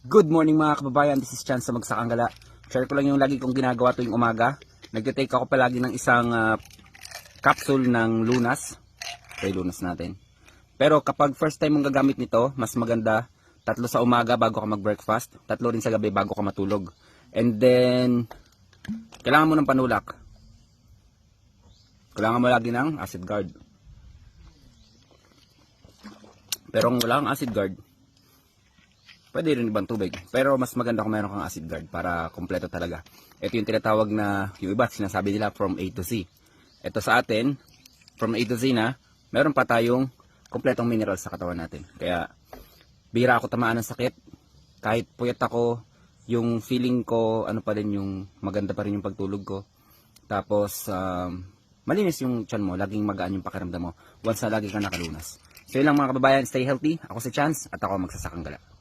Good morning mga kababayan, this is Chance sa Magsakanggala. Share ko lang yung lagi kong ginagawa tuwing umaga. Nagtitake ako palagi ng isang capsule ng lunas. Okay, lunas natin. Pero kapag first time mong gagamit nito, mas maganda 3 sa umaga bago ka mag-breakfast, 3 rin sa gabi bago ka matulog. And then, kailangan mo ng panulak. Kailangan mo lagi ng acid guard. Pero kung wala kang acid guard, pwede rin ibang tubig. Pero mas maganda kung meron kang acid guard para kompleto talaga. Ito yung tinatawag na, yung iba sinasabi nila from A to Z. Ito sa atin, from A to Z na, meron pa tayong kompletong minerals sa katawan natin. Kaya, bihira ako tamaan ng sakit. Kahit puyat ako, yung feeling ko, ano pa rin yung, maganda pa rin yung pagtulog ko. Tapos, malinis yung tiyan mo, laging magaan yung pakiramdam mo. Once na lagi ka nakalunas. So yun lang mga kababayan, stay healthy. Ako si Chance at ako Magsasakanggala.